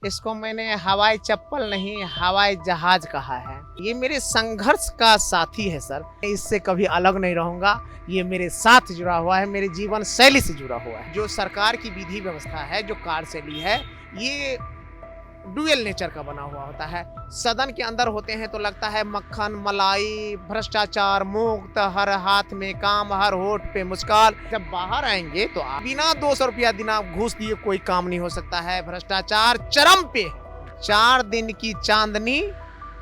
इसको मैंने हवाई चप्पल नहीं हवाई जहाज कहा है। ये मेरे संघर्ष का साथी है सर। इससे कभी अलग नहीं रहूंगा। ये मेरे साथ जुड़ा हुआ है, मेरे जीवन शैली से जुड़ा हुआ है। जो सरकार की विधि व्यवस्था है, जो कार्यशैली है, ये डुअल नेचर का बना हुआ होता है। सदन के अंदर होते हैं तो लगता है मक्खन मलाई, भ्रष्टाचार मुक्त, हर हाथ में काम, हर होठ पे मुस्कान। जब बाहर आएंगे तो बिना 200 रुपया बिना घूस दिए कोई काम नहीं हो सकता है। भ्रष्टाचार चरम पे। 4 दिन की चांदनी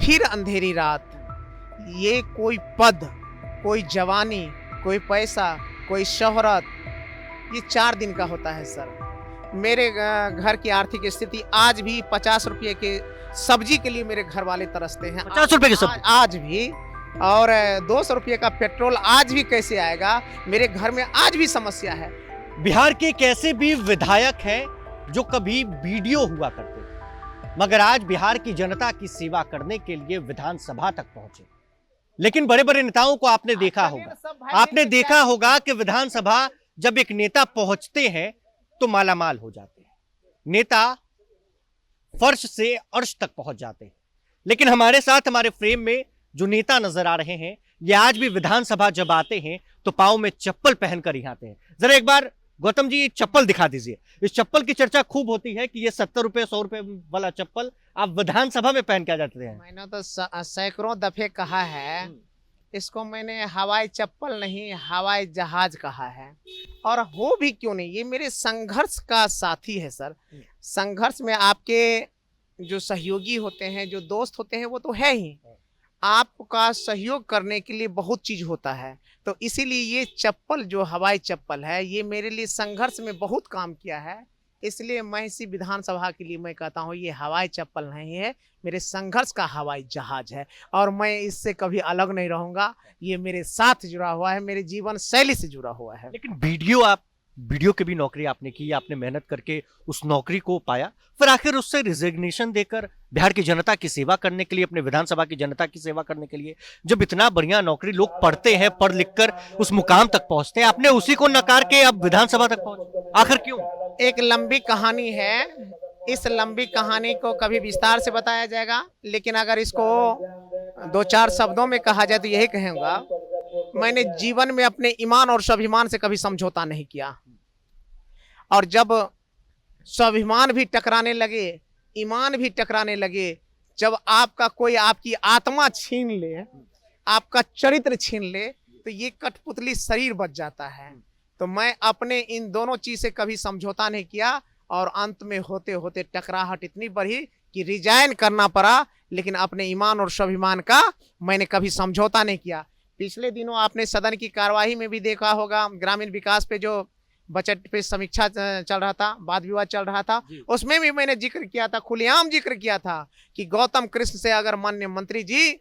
फिर अंधेरी रात। ये कोई पद, कोई जवानी, कोई पैसा, कोई शोहरत, ये 4 दिन का होता है सर। मेरे घर की आर्थिक स्थिति आज भी 50 रुपये के सब्जी के लिए मेरे घर वाले तरसते हैं। 50 रुपए की सब्जी? आज भी। और 200 रुपये का पेट्रोल आज भी कैसे आएगा, मेरे घर में आज भी समस्या है। बिहार के एक ऐसे भी विधायक हैं जो कभी बीडीओ हुआ करते थे, मगर आज बिहार की जनता की सेवा करने के लिए विधानसभा तक पहुंचे। लेकिन बड़े बड़े नेताओं को आपने देखा होगा कि विधानसभा जब एक नेता पहुंचते हैं तो मालामाल हो जाते हैं। नेता फर्श से अर्श तक पहुंच जाते हैं। लेकिन हमारे साथ हमारे फ्रेम में जो नेता नजर आ रहे हैं, ये आज भी विधानसभा जब आते हैं तो पांव में चप्पल पहनकर ही आते हैं। जरा एक बार गौतम जी चप्पल दिखा दीजिए। इस चप्पल की चर्चा खूब होती है कि ये 70 रुपए 100 रुपए वाला चप्पल आप विधानसभा में पहन के आ जाते हैं। मैंने तो सैकड़ों दफे कहा है, इसको मैंने हवाई चप्पल नहीं हवाई जहाज कहा है। और हो भी क्यों नहीं, ये मेरे संघर्ष का साथी है सर। संघर्ष में आपके जो सहयोगी होते हैं, जो दोस्त होते हैं, वो तो है ही। आपका सहयोग करने के लिए बहुत चीज होता है। तो इसीलिए ये चप्पल जो हवाई चप्पल है, ये मेरे लिए संघर्ष में बहुत काम किया है। इसलिए मैं इसी विधानसभा के लिए मैं कहता हूँ, ये हवाई चप्पल नहीं है, मेरे संघर्ष का हवाई जहाज है। और मैं इससे कभी अलग नहीं रहूंगा। ये मेरे साथ जुड़ा हुआ है, मेरे जीवन शैली से जुड़ा हुआ है। लेकिन वीडियो की भी नौकरी आपने की, आपने मेहनत करके उस नौकरी को पाया, फिर आखिर उससे रिजिग्नेशन देकर बिहार की जनता की सेवा करने के लिए, अपने विधानसभा की जनता की सेवा करने के लिए, जब इतना बढ़िया नौकरी लोग पढ़ते हैं, पढ़ लिख कर उस मुकाम तक पहुंचते हैं, आपने उसी को नकार के अब विधानसभा तक पहुंचे, आखिर क्यों? एक लंबी कहानी है। इस लंबी कहानी को कभी विस्तार से बताया जाएगा, लेकिन अगर इसको 2-4 शब्दों में कहा जाए तो यही कहूंगा, मैंने जीवन में अपने ईमान और स्वाभिमान से कभी समझौता नहीं किया। और जब स्वाभिमान भी टकराने लगे, ईमान भी टकराने लगे, जब आपका कोई आपकी आत्मा छीन ले, आपका चरित्र छीन ले, तो ये कठपुतली शरीर बच जाता है। तो मैं अपने इन दोनों चीज से कभी समझौता नहीं किया। और अंत में होते होते टकराहट इतनी बढ़ी कि रिजाइन करना पड़ा। लेकिन अपने ईमान और स्वाभिमान का मैंने कभी समझौता नहीं किया। पिछले दिनों आपने सदन की कार्यवाही में भी देखा होगा, ग्रामीण विकास पे जो बजट पे समीक्षा चल रहा था, वाद विवाद चल रहा था, उसमें भी मैंने जिक्र किया था, खुलेआम जिक्र किया था कि गौतम कृष्ण से अगर माननीय मंत्री जी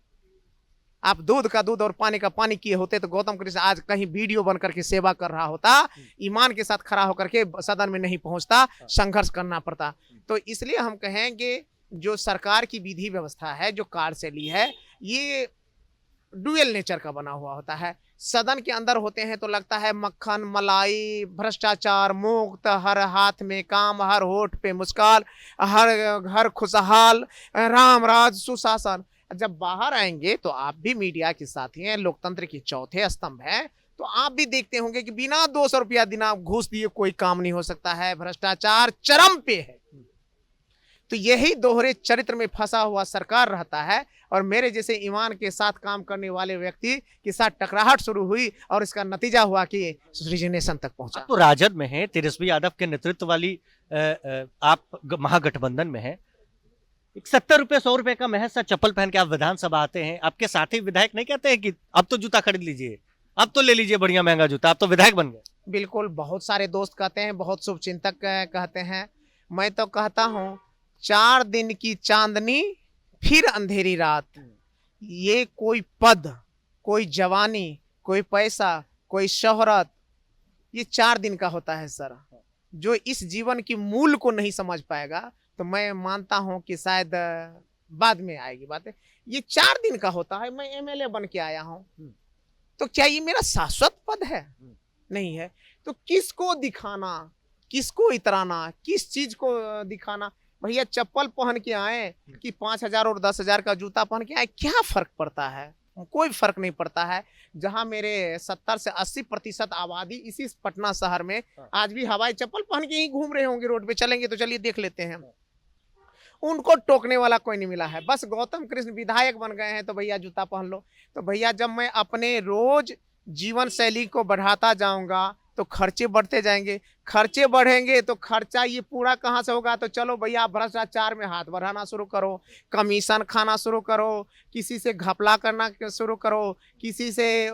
आप दूध का दूध और पानी का पानी किए होते तो गौतम कृष्ण आज कहीं वीडियो बन करके सेवा कर रहा होता, ईमान के साथ खड़ा होकर के सदन में नहीं पहुंचता, संघर्ष करना पड़ता। तो इसलिए हम कहेंगे, जो सरकार की विधि व्यवस्था है, जो कार्यशैली है, ये डुअल नेचर का बना हुआ होता है। सदन के अंदर होते हैं तो लगता है मक्खन मलाई, भ्रष्टाचार मुक्त, हर हाथ में काम, हर होठ पे मुस्कान, हर घर खुशहाल, राम राज सुशासन। जब बाहर आएंगे तो आप भी मीडिया के साथी हैं, लोकतंत्र के चौथे स्तंभ हैं, तो आप भी देखते होंगे कि बिना 200 रुपया बिना घूस दिए कोई काम नहीं हो सकता है। भ्रष्टाचार चरम पे है। तो यही दोहरे चरित्र में फंसा हुआ सरकार रहता है। और मेरे जैसे ईमान के साथ काम करने वाले व्यक्ति के साथ टकराहट शुरू हुई और इसका नतीजा हुआ कि रिजिग्नेशन तक पहुंचा। तो राजद में है, तेजस्वी यादव के नेतृत्व वाली आप महागठबंधन में है। 70 रुपए 100 रुपए का महज सा चप्पल पहन के आप विधानसभा आते हैं, आपके साथी विधायक नहीं कहते हैं कि अब तो जूता खरीद लीजिए, अब तो ले लीजिए बढ़िया महंगा जूता, अब तो विधायक बन गए? बिल्कुल, बहुत सारे दोस्त कहते हैं, बहुत शुभचिंतक कहते हैं। मैं तो कहता हूँ, 4 दिन की चांदनी फिर अंधेरी रात। ये कोई पद, कोई जवानी, कोई पैसा, कोई शोहरत, ये 4 दिन का होता है सर। जो इस जीवन की मूल को नहीं समझ पाएगा, तो मैं मानता हूं कि शायद बाद में आएगी बातें। ये 4 दिन का होता है। मैं एमएलए बन के आया हूं, तो क्या ये मेरा शाश्वत पद है? नहीं है। तो किसको दिखाना, किसको इतराना, किस चीज को दिखाना? भैया चप्पल पहन के आए कि 5,000 और 10,000 का जूता पहन के आए, क्या फर्क पड़ता है? कोई फर्क नहीं पड़ता है। जहां मेरे 70 से 80% आबादी इसी पटना शहर में आज भी हवाई चप्पल पहन के ही घूम रहे होंगे रोड पे। चलेंगे तो चलिए देख लेते हैं। उनको टोकने वाला कोई नहीं मिला है। बस गौतम कृष्ण विधायक बन गए हैं तो भैया जूता पहन लो। तो भैया जब मैं अपने रोज जीवन शैली को बढ़ाता जाऊंगा तो खर्चे बढ़ते जाएंगे। खर्चे बढ़ेंगे तो खर्चा ये पूरा कहाँ से होगा? तो चलो भैया भ्रष्टाचार में हाथ बढ़ाना शुरू करो, कमीशन खाना शुरू करो, किसी से घपला करना शुरू करो, किसी से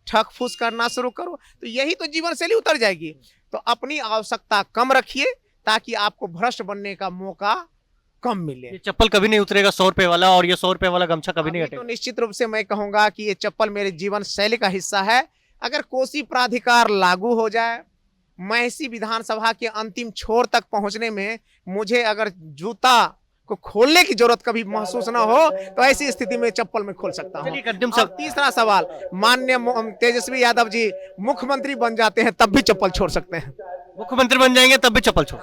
ठग फूस करना शुरू करो, तो यही तो जीवन शैली उतर जाएगी। तो अपनी आवश्यकता कम रखिए ताकि आपको भ्रष्ट बनने का मौका कम मिले। ये चप्पल कभी नहीं उतरेगा 100 रुपए वाला, और ये 100 रुपए वाला गमछा कभी नहीं तो हटेगा। निश्चित रूप से मैं कहूंगा कि ये चप्पल मेरे जीवन शैली का हिस्सा है। अगर कोसी प्राधिकार लागू हो जाए, महिषी विधानसभा के अंतिम छोर तक पहुंचने में मुझे अगर जूता को खोलने की जरूरत कभी महसूस ना हो तो ऐसी स्थिति में चप्पल में खोल सकता हूं। चलिए कदम और तीसरा सवाल, माननीय तेजस्वी यादव जी मुख्यमंत्री बन जाते हैं तब भी चप्पल छोड़ सकते हैं। मुख्यमंत्री बन जाएंगे तब भी चप्पल छोड़।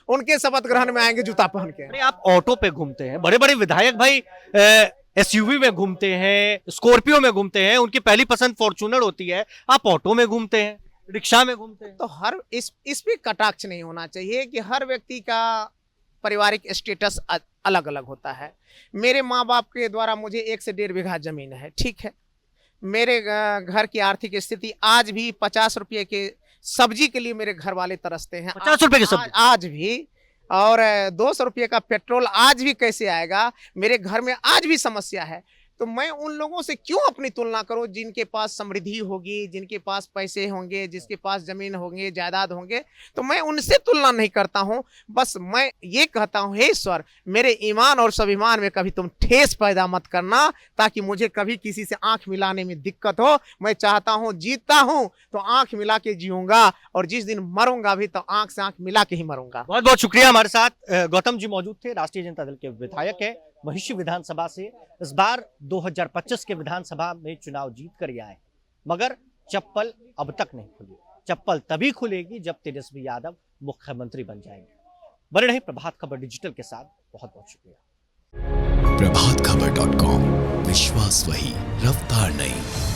उनके शपथ ग्रहण में आएंगे जूता पहन के। अरे आप ऑटो पे घूमते हैं, बड़े बड़े विधायक भाई एसयूवी में घूमते हैं, स्कॉर्पियो में घूमते हैं, उनकी पहली पसंद फॉर्च्यूनर होती है, आप ऑटो में घूमते हैं, रिक्शा में घूमते हैं। तो हर इस पे कटाक्ष नहीं होना चाहिए कि हर व्यक्ति का पारिवारिक स्टेटस अलग अलग होता है। मेरे माँ बाप के द्वारा मुझे 1 से 1.5 बीघा जमीन है, ठीक है। मेरे घर की आर्थिक स्थिति आज भी 50 रुपये के सब्जी के लिए मेरे घर वाले तरसते हैं। 50 रुपए की सब्जी आज भी, और 200 रुपये का पेट्रोल आज भी कैसे आएगा? मेरे घर में आज भी समस्या है। तो मैं उन लोगों से क्यों अपनी तुलना करूं जिनके पास समृद्धि होगी, जिनके पास पैसे होंगे, जिसके पास जमीन होंगे, जायदाद होंगे? तो मैं उनसे तुलना नहीं करता हूं। बस मैं ये कहता हूं, हे ईश्वर, मेरे ईमान और स्वाभिमान में कभी तुम ठेस पैदा मत करना ताकि मुझे कभी किसी से आंख मिलाने में दिक्कत हो। मैं चाहता हूं, जीतता हूं तो आंख मिला के जीऊंगा, और जिस दिन मरूंगा भी तो आंख से आंख मिला के ही मरूंगा। बहुत बहुत शुक्रिया। हमारे साथ गौतम जी मौजूद थे, राष्ट्रीय जनता दल के विधायक है, महिषी विधानसभा से इस बार 2025 के विधानसभा में चुनाव जीत कर आए, मगर चप्पल अब तक नहीं खुली। चप्पल तभी खुलेगी जब तेजस्वी यादव मुख्यमंत्री बन जाएंगे। बने रहे प्रभात खबर डिजिटल के साथ। बहुत बहुत शुक्रिया। प्रभातखबर.com, विश्वास वही, रफ्तार नहीं।